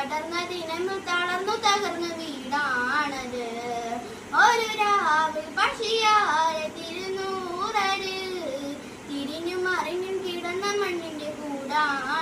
പടർന്ന ദിനങ്ങൾ തളർന്നു തകർന്ന വീടാണത്. ഒരു രാവിൽ പക്ഷിയാരെ തിരുനൂറര് തിരിഞ്ഞും മറിഞ്ഞും കിടന്ന മണ്ണിന്റെ കൂടാണ്.